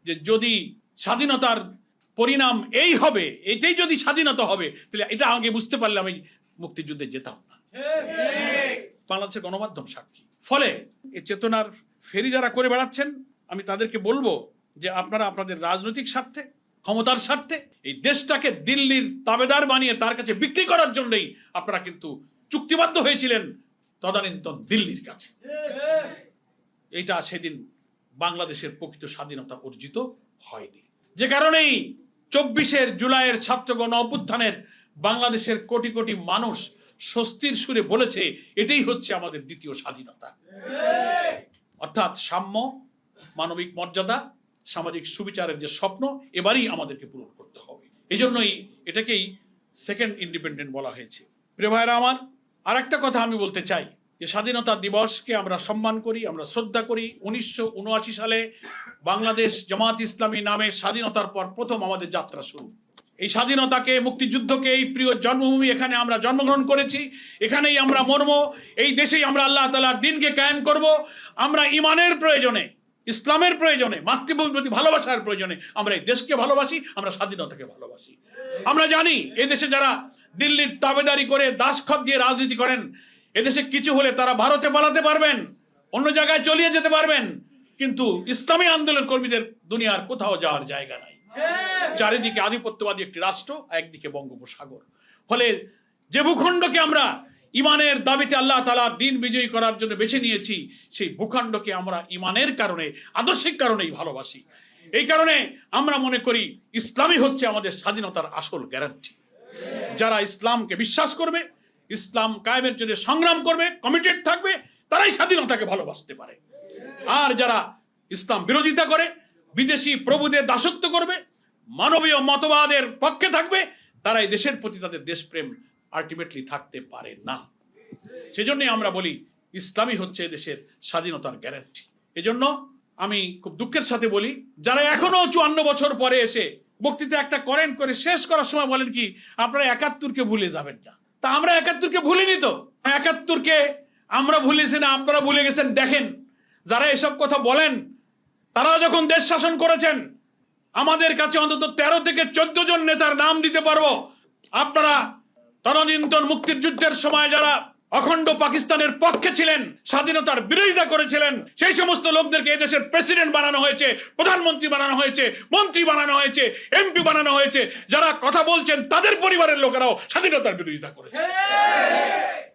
যে যদি স্বাধীনতার পরিণাম এই হবে, এটাই যদি স্বাধীনতা হবে, তাহলে এটা আগে বুঝতে পারলে আমি মুক্তিযুদ্ধে যেতাম না। বাংলাদেশের গণমাধ্যম সাক্ষী। ফলে এই চেতনার ফেরি যারা করে বেড়াচ্ছেন, আমি তাদেরকে বলবো যে আপনারা আপনাদের রাজনৈতিক স্বার্থে, ক্ষমতার স্বার্থে এই দেশটাকে দিল্লির তাবেদার বানিয়ে তার কাছে বিক্রি করার জন্যই আপনারা কিন্তু চুক্তিবদ্ধ হয়েছিলেন তদানীন্তন দিল্লির কাছে। এইটা সেদিন বাংলাদেশের প্রকৃত স্বাধীনতা অর্জিত হয়নি। যে কারণেই 24 জুলাইয়ের ছাত্র গণ অভ্যুত্থানের বাংলাদেশের কোটি কোটি মানুষ স্বস্তির সুরে বলেছে এটাই হচ্ছে আমাদের দ্বিতীয় স্বাধীনতা। অর্থাৎ সাম্য, মানবিক মর্যাদা, সামাজিক সুবিচারের যে স্বপ্ন এবারই আমাদেরকে পূরণ করতে হবে। এই জন্যই এটাকেই সেকেন্ড ইন্ডিপেন্ডেন্ট বলা হয়েছে। প্রিয় ভাইরা আমার, আর একটা কথা আমি বলতে চাই যে স্বাধীনতা দিবসকে আমরা সম্মান করি, আমরা শ্রদ্ধা করি। 1979 সালে বাংলাদেশ জামাত ইসলামী নামে স্বাধীনতার পর প্রথম আমাদের যাত্রা শুরু। এই স্বাধীনতাকে, মুক্তিযুদ্ধকে, এই প্রিয় জন্মভূমি, এখানে আমরা জন্মগ্রহণ করেছি, এখানেই আমরা মরব, এই দেশেই আমরা আল্লাহ তাআলার দ্বীনকে কায়েম করব। আমরা ইমানের প্রয়োজনে, ইসলামের প্রয়োজনে, মাতৃভূমির প্রতি ভালোবাসার প্রয়োজনে আমরা এই দেশকে ভালোবাসি, আমরা স্বাধীনতাকে ভালোবাসি। আমরা জানি এই দেশে যারা দিল্লির তাবেদারি করে দাসখত দিয়ে রাজনীতি করেন, এদেশে কিছু হলে তারা ভারতে পালাতে পারবেন, অন্য জায়গায় চলিয়ে যেতে পারবেন, কিন্তু ইসলামী আন্দোলন কর্মীদের দুনিয়ার কোথাও যাওয়ার জায়গা নাই। চারিদিকে আধিপত্যবাদী একটি রাষ্ট্র, একদিকে বঙ্গোপসাগর। ফলে যে ভূখণ্ডকে আমরা ইমানের দাবিতে আল্লাহ তাআলার দ্বীন বিজয়ী করার জন্য বেছে নিয়েছি, সেই ভূখণ্ডকে আমরা ইমানের কারণে, আদর্শিক কারণেই ভালোবাসি। এই কারণে আমরা মনে করি ইসলামই হচ্ছে আমাদের স্বাধীনতার আসল গ্যারান্টি। যারা ইসলামকে বিশ্বাস করবে, ইসলাম কায়েমের জন্য সংগ্রাম করবে, কমিটেড থাকবে, তারাই স্বাধীনতাকে ভালোবাসতে পারে। আর যারা ইসলাম বিরোধিতা করে, বিদেশি প্রভুদের দাসত্ব করবে, মানবীয় মতবাদের পক্ষে থাকবে, তারা এই দেশের প্রতি তাদের দেশপ্রেম আলটিমেটলি থাকতে পারে না। সেজন্যই আমরা বলি ইসলামই হচ্ছে দেশের স্বাধীনতার গ্যারান্টি। এজন্য আমি খুব দুঃখের সাথে বলি, যারা এখনো 54 বছর পরে এসে বক্তৃতা একটা করেন, করে শেষ করার সময় বলেন কি আপনারা 71কে ভুলে যাবেন না। তা আমরা 71কে ভুলিনি তো। 71কে আমরা ভুলেছি না, আপনারা ভুলে গেছেন। দেখেন, যারা এসব কথা বলেন তারা যখন দেশ শাসন করেছেন, আমাদের কাছে অন্তত 13 থেকে 14 জন নেতার নাম দিতে পারবো। আপনারা তদানীন্তন মুক্তির যুদ্ধের সময় যারা অখণ্ড পাকিস্তানের পক্ষে ছিলেন, স্বাধীনতার বিরোধিতা করেছিলেন, সেই সমস্ত লোকদেরকে এদেশের প্রেসিডেন্ট বানানো হয়েছে, প্রধানমন্ত্রী বানানো হয়েছে, মন্ত্রী বানানো হয়েছে, এমপি বানানো হয়েছে। যারা কথা বলছেন তাদের পরিবারের লোকেরাও স্বাধীনতার বিরোধিতা করেছে।